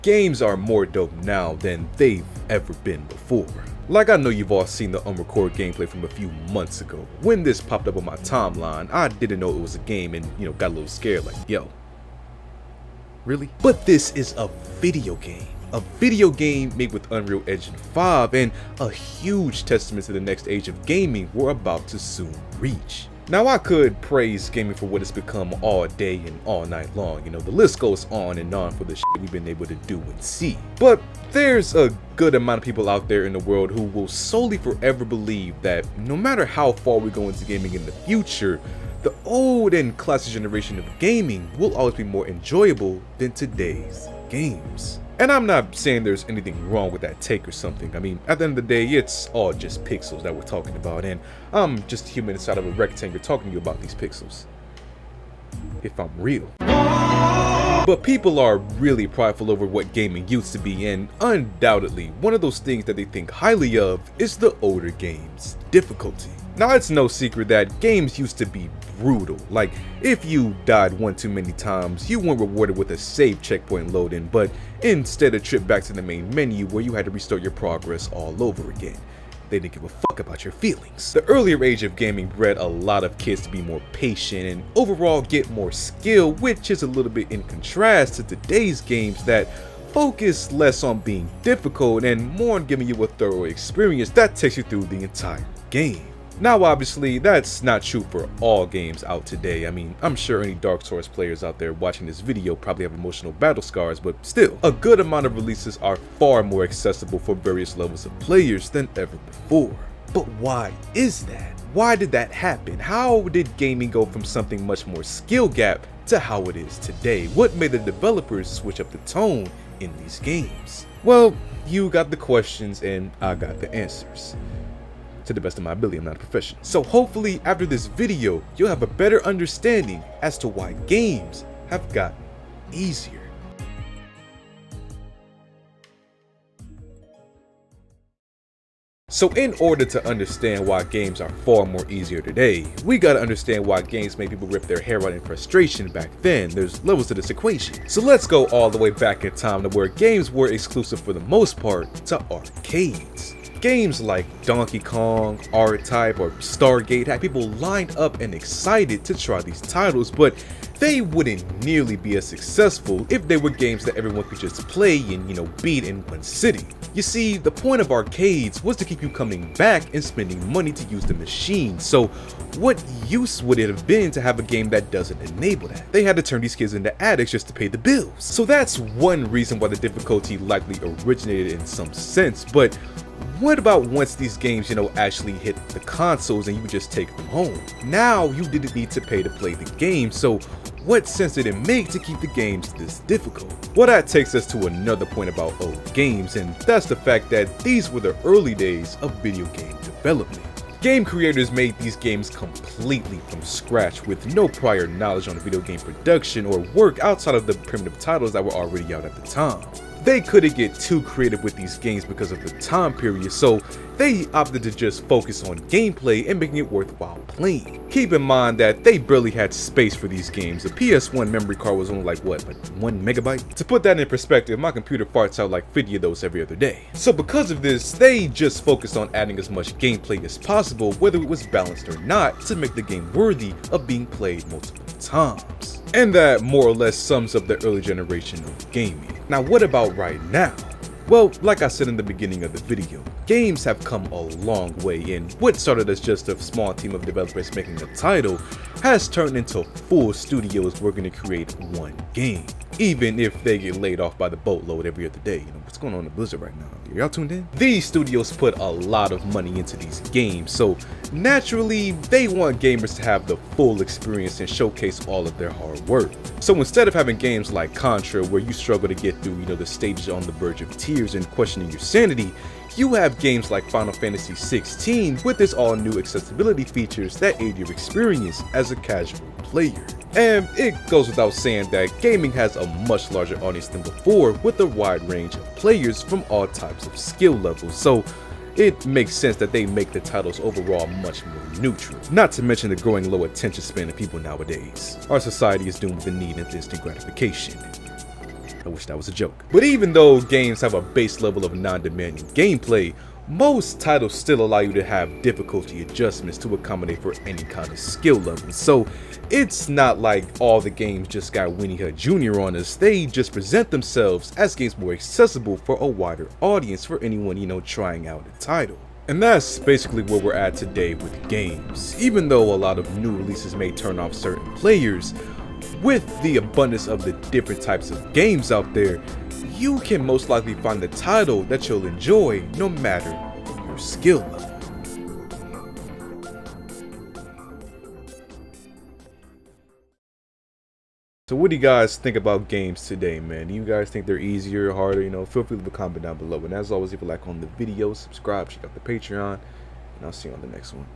Games are more dope now than they've ever been before. Like, I know you've all seen the 𝘈𝘊𝘞𝑗 gameplay from a few months ago. When this popped up on my timeline, I didn't know it was a game and, got a little scared like, yo, really? But this is a video game. A video game made with Unreal Engine 5 and a huge testament to the next age of gaming we're about to soon reach. Now, I could praise gaming for what it's become all day and all night long, the list goes on and on for the shit we've been able to do and see. But there's a good amount of people out there in the world who will solely forever believe that no matter how far we go into gaming in the future, the old and classic generation of gaming will always be more enjoyable than today's games. And I'm not saying there's anything wrong with that take or something. I mean, at the end of the day, it's all just pixels that we're talking about, and I'm just a human inside of a rectangle talking to you about these pixels. If I'm real. But people are really prideful over what gaming used to be, and undoubtedly, one of those things that they think highly of is the older games' difficulty. Now, it's no secret that games used to be brutal. Like, if you died one too many times, you weren't rewarded with a save checkpoint load-in, but instead a trip back to the main menu where you had to restart your progress all over again. They didn't give a fuck about your feelings. The earlier age of gaming bred a lot of kids to be more patient and overall get more skill, which is a little bit in contrast to today's games that focus less on being difficult and more on giving you a thorough experience that takes you through the entire game. Now, obviously, that's not true for all games out today. I mean, I'm sure any Dark Souls players out there watching this video probably have emotional battle scars, but still, a good amount of releases are far more accessible for various levels of players than ever before. But why is that? Why did that happen? How did gaming go from something much more skill gap to how it is today? What made the developers switch up the tone in these games? Well, you got the questions and I got the answers. To the best of my ability, I'm not a professional. So hopefully after this video, you'll have a better understanding as to why games have gotten easier. So in order to understand why games are far more easier today, we gotta understand why games made people rip their hair out in frustration back then. There's levels to this equation. So let's go all the way back in time to where games were exclusive for the most part to arcades. Games like Donkey Kong, R-Type, or Stargate had people lined up and excited to try these titles, but they wouldn't nearly be as successful if they were games that everyone could just play and, beat in one sitting. You see, the point of arcades was to keep you coming back and spending money to use the machine, so what use would it have been to have a game that doesn't enable that? They had to turn these kids into addicts just to pay the bills. So that's one reason why the difficulty likely originated in some sense, but what about once these games, actually hit the consoles and you would just take them home? Now you didn't need to pay to play the game, so what sense did it make to keep the games this difficult? Well, that takes us to another point about old games, and that's the fact that these were the early days of video game development. Game creators made these games completely from scratch with no prior knowledge on video game production or work outside of the primitive titles that were already out at the time. They couldn't get too creative with these games because of the time period, so they opted to just focus on gameplay and making it worthwhile playing. Keep in mind that they barely had space for these games. The PS1 memory card was only like 1 megabyte? To put that in perspective, my computer farts out like 50 of those every other day. So because of this, they just focused on adding as much gameplay as possible, whether it was balanced or not, to make the game worthy of being played multiple times. And that more or less sums up the early generation of gaming. Now, what about right now? Well, like I said in the beginning of the video, games have come a long way, and what started as just a small team of developers making a title has turned into full studios working to create one game, even if they get laid off by the boatload every other day. What's going on in Blizzard right now? Y'all tuned in? These studios put a lot of money into these games, so naturally they want gamers to have the full experience and showcase all of their hard work. So instead of having games like Contra where you struggle to get through the stages on the verge of tears and questioning your sanity, you have games like Final Fantasy 16 with its all new accessibility features that aid your experience as a casual player. And it goes without saying that gaming has a much larger audience than before, with a wide range of players from all types of skill levels, so it makes sense that they make the titles overall much more neutral. Not to mention the growing low attention span of people nowadays. Our society is doomed with the need of instant gratification. I wish that was a joke. But even though games have a base level of non-demanding gameplay, most titles still allow you to have difficulty adjustments to accommodate for any kind of skill level. So it's not like all the games just got Winnie Hut Jr. on us. They just present themselves as games more accessible for a wider audience, for anyone, you know, trying out a title. And that's basically where we're at today with games. Even though a lot of new releases may turn off certain players, with the abundance of the different types of games out there, you can most likely find the title that you'll enjoy no matter your skill level. So what do you guys think about games today, man? Do you guys think they're easier or harder? You know, feel free to leave a comment down below. And as always, leave a like on the video, subscribe, check out the Patreon, and I'll see you on the next one.